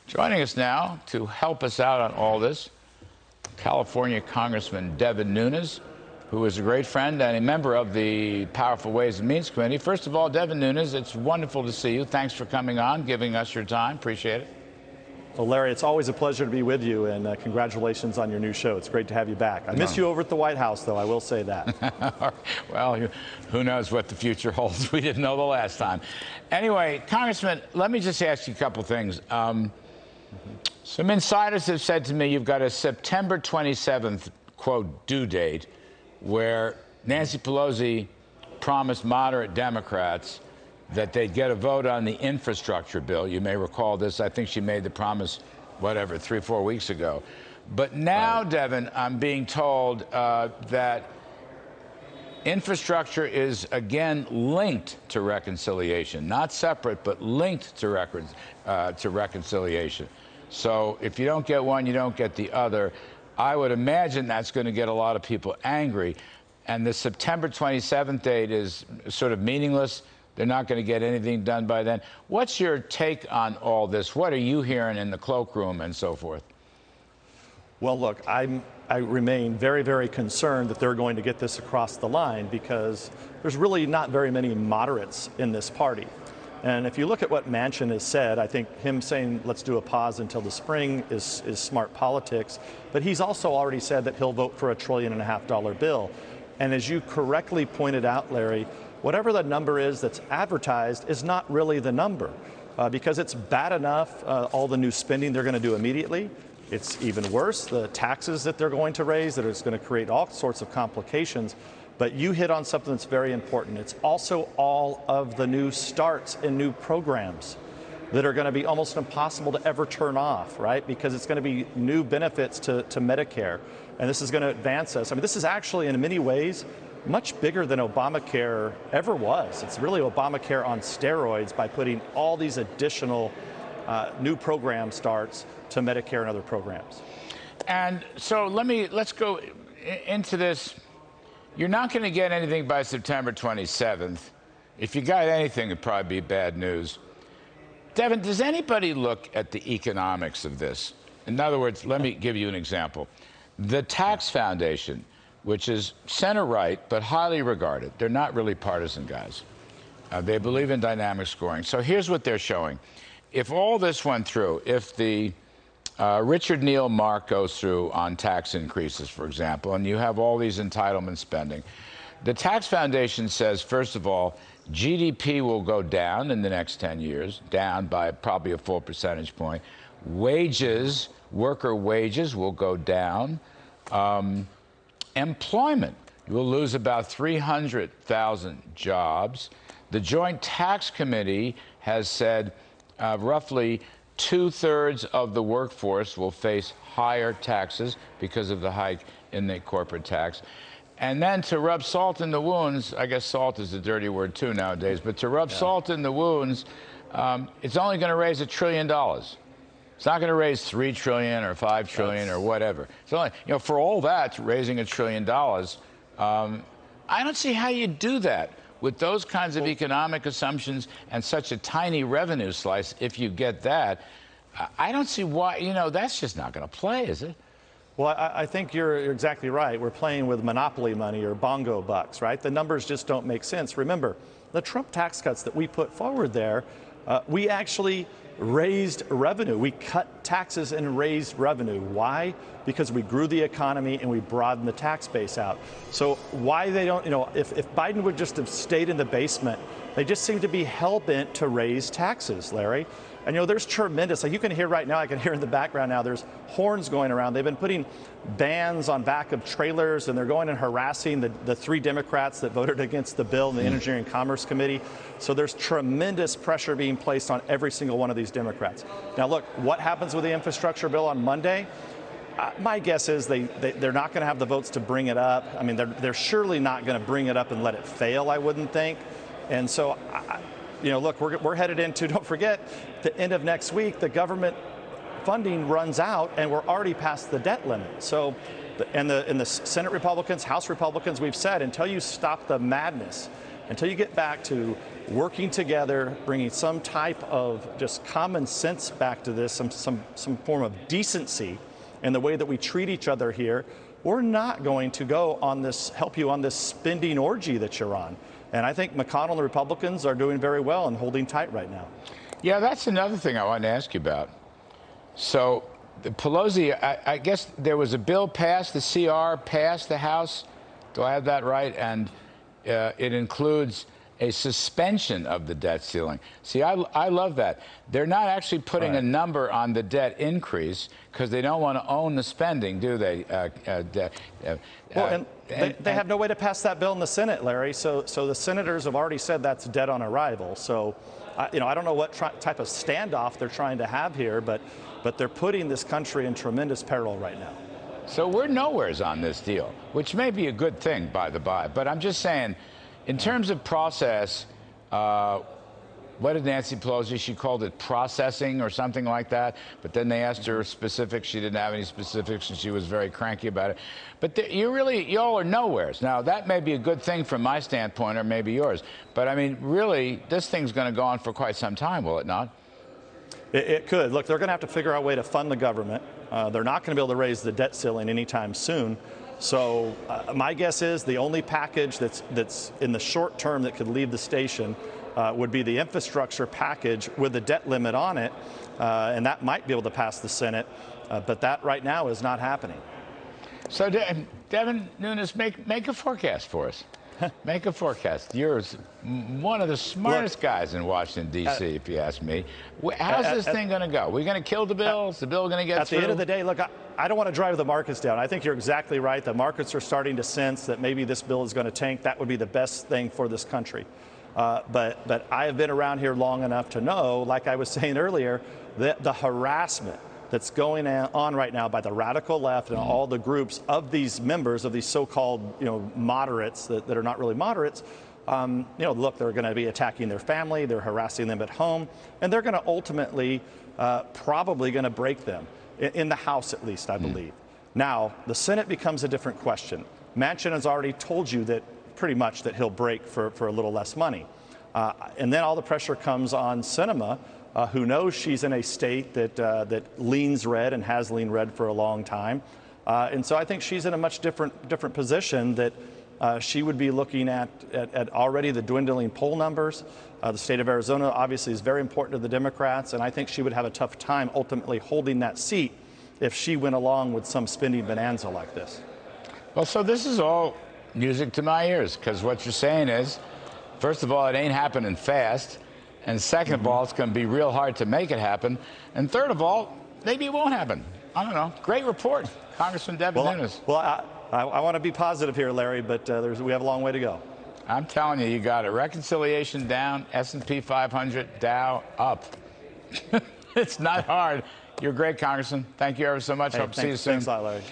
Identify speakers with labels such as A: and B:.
A: Joining us now to help us out on all this, California Congressman Devin Nunes, who is a great friend and a member of the Powerful Ways and Means Committee. First of all, Devin Nunes, it's wonderful to see you. Thanks for coming on, giving us your time. Appreciate it.
B: Well, Larry, it's always a pleasure to be with you, and congratulations on your new show. It's great to have you back. I miss you over at the White House, though, I will say that.
A: Well, who knows what the future holds? We didn't know the last time. Anyway, Congressman, let me just ask you a couple things. Some insiders have said to me you've got a September 27th, quote, due date, where Nancy Pelosi promised moderate Democrats that they'd get a vote on the infrastructure bill. You may recall this. I think she made the promise, 3 or 4 weeks ago. But now, Devin, I'm being told that infrastructure is again linked to reconciliation, not separate, but linked to reconciliation. So if you don't get one, you don't get the other. I would imagine that's going to get a lot of people angry. And the September 27th date is sort of meaningless. They're not going to get anything done by then. What's your take on all this? What are you hearing in the cloakroom and so forth?
B: Well, look, I remain very, very concerned that they're going to get this across the line because there's really not very many moderates in this party. And if you look at what Manchin has said, I think him saying let's do a pause until the spring is smart politics. But he's also already said that he'll vote for a $1.5 trillion bill. And as you correctly pointed out, Larry, whatever the number is that's advertised is not really the number because it's bad enough, all the new spending they're going to do immediately. It's even worse, the taxes that they're going to raise that is going to create all sorts of complications. But you hit on something that's very important. It's also all of the new starts and new programs that are going to be almost impossible to ever turn off, right? Because it's going to be new benefits to Medicare. And this is going to advance us. I mean, this is actually, in many ways, much bigger than Obamacare ever was. It's really Obamacare on steroids by putting all these additional new program starts to Medicare and other programs. And
A: so let's go into this. You're not going to get anything by September 27th. If you got anything, it'd probably be bad news. Devin, does anybody look at the economics of this? In other words, let me give you an example. The Tax Foundation, which is center-right but highly regarded. They're not really partisan guys. They believe in dynamic scoring. So here's what they're showing. If all this went through, if the Richard Neal mark goes through on tax increases, for example, and you have all these entitlement spending, the Tax Foundation says, first of all, GDP will go down in the next 10 years, down by probably a full percentage point. Wages, worker wages will go down. Employment, you will lose about 300,000 jobs. The Joint Tax Committee has said roughly 2/3 of the workforce will face higher taxes because of the hike in the corporate tax. And then to rub salt in the wounds, I guess salt is a dirty word too nowadays, but to rub salt in the wounds, it's only going to raise $1 trillion. It's not going to raise $3 trillion or $5 trillion or whatever. It's only, for all that, raising $1 trillion. I don't see how you do that with those kinds of economic assumptions and such a tiny revenue slice. If you get that, I don't see why. That's just not going to play, is it?
B: Well, I think you're exactly right. We're playing with monopoly money or bongo bucks, right? The numbers just don't make sense. Remember, the Trump tax cuts that we put forward there, we actually raised revenue. We cut taxes and raised revenue. Why? Because we grew the economy and we broadened the tax base out. So why they don't, if Biden would just have stayed in the basement, they just seem to be hell-bent to raise taxes, Larry. And, there's tremendous, like you can hear right now, I can hear in the background now, there's horns going around. They've been putting bans on back of trailers, and they're going and harassing the 3 Democrats that voted against the bill in the Energy and Commerce Committee. So there's tremendous pressure being placed on every single one of these Democrats. Now, look, what happens with the infrastructure bill on Monday? My guess is they're not going to have the votes to bring it up. I mean, they're surely not going to bring it up and let it fail, I wouldn't think. And so, look, we're headed into, don't forget, the end of next week, the government funding runs out and we're already past the debt limit. So, and the Senate Republicans, House Republicans, we've said, until you stop the madness until you get back to working together, bringing some type of just common sense back to this, some form of decency in the way that we treat each other here, we're not going to go on this, help you on this spending orgy that you're on. And I think McConnell and the Republicans are doing very well and holding tight right now.
A: Yeah, that's another thing I wanted to ask you about. So the Pelosi, I guess there was a bill passed, the CR passed the House. Do I have that right? And it includes a suspension of the debt ceiling. See, I love that. They're not actually putting a number on the debt increase because they don't want to own the spending, do they?
B: Well, and they have no way to pass that bill in the Senate, Larry. So the senators have already said that's dead on arrival. So, I don't know what type of standoff they're trying to have here, but they're putting this country in tremendous peril right now.
A: So we're nowheres on this deal, which may be a good thing, by the by. But I'm just saying, in terms of process, what did Nancy Pelosi, she called it processing or something like that. But then they asked her specifics. She didn't have any specifics, and she was very cranky about it. But y'all are nowheres. Now, that may be a good thing from my standpoint, or maybe yours. But, I mean, really, this thing's going to go on for quite some time, will it not?
B: It could. Look, they're going to have to figure out a way to fund the government. They're not going to be able to raise the debt ceiling anytime soon. So my guess is the only package that's in the short term that could leave the station would be the infrastructure package with a debt limit on it, and that might be able to pass the Senate, but that right now is not happening.
A: So, Devin Nunes, make a forecast for us. Make a forecast. You're one of the smartest guys in Washington, D.C., if you ask me. How's this thing going to go? We're going to kill the bill? Is the bill going to get through?
B: At the end of the day, look, I don't want to drive the markets down. I think you're exactly right. The markets are starting to sense that maybe this bill is going to tank. That would be the best thing for this country. But I have been around here long enough to know, like I was saying earlier, that the harassment that's going on right now by the radical left and all the groups of these members of these so-called, moderates that are not really moderates, look, they're going to be attacking their family, they're harassing them at home, and they're going to ultimately probably going to break them, in the House at least, I believe. Now, the Senate becomes a different question. Manchin has already told you that pretty much that he'll break for a little less money. And then all the pressure comes on Sinema, who knows she's in a state that leans red and has leaned red for a long time. And so I think she's in a much different position that she would be looking at already the dwindling poll numbers. The state of Arizona obviously is very important to the Democrats, and I think she would have a tough time ultimately holding that seat if she went along with some spending bonanza like this.
A: Well, so this is all music to my ears, because what you're saying is, first of all, it ain't happening fast. And second of all, it's going to be real hard to make it happen. And third of all, maybe it won't happen. I don't know. Great report, Congressman Devin Nunes.
B: Well, I want to be positive here, Larry, but we have a long way to go.
A: I'm telling you, you got it. Reconciliation down, S&P 500 Dow up. It's not hard. You're great, Congressman. Thank you ever so much. Hope to see you soon.
B: Thanks a lot, Larry.